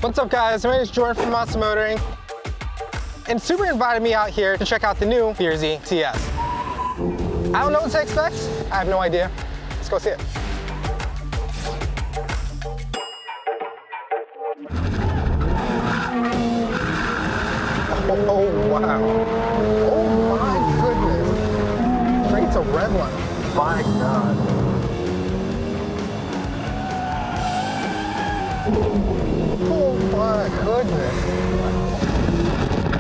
What's up guys, my name is Jordan from Monster Motoring, and Subaru invited me out here to check out the new BRZ TS. I don't know what to expect, I have no idea. Let's go see it. Oh wow, oh my goodness, straight to red line, my god. Oh my goodness.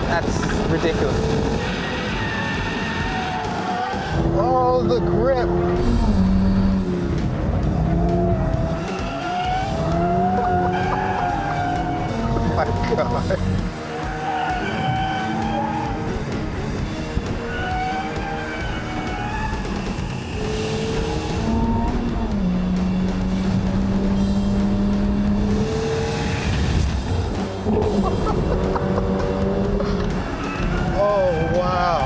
That's ridiculous. Oh, the grip. Oh my god. Oh, wow.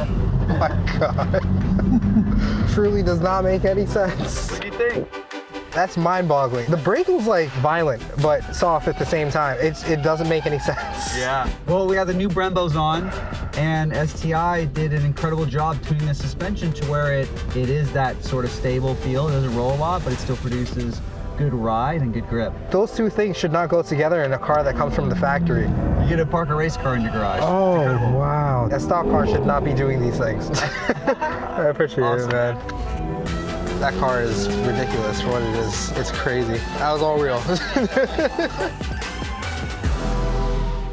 Oh my god. Truly does not make any sense. What do you think? That's mind-boggling. The braking's like violent, but soft at the same time. It doesn't make any sense. Yeah. Well, we have the new Brembos on, and STI did an incredible job tuning the suspension to where it is that sort of stable feel. It doesn't roll a lot, but it still produces good ride and good grip. Those two things should not go together in a car that comes from the factory. You get to park a race car in your garage. Oh, wow. A stock car should not be doing these things. I appreciate it, man. That car is ridiculous for what it is. It's crazy. That was all real.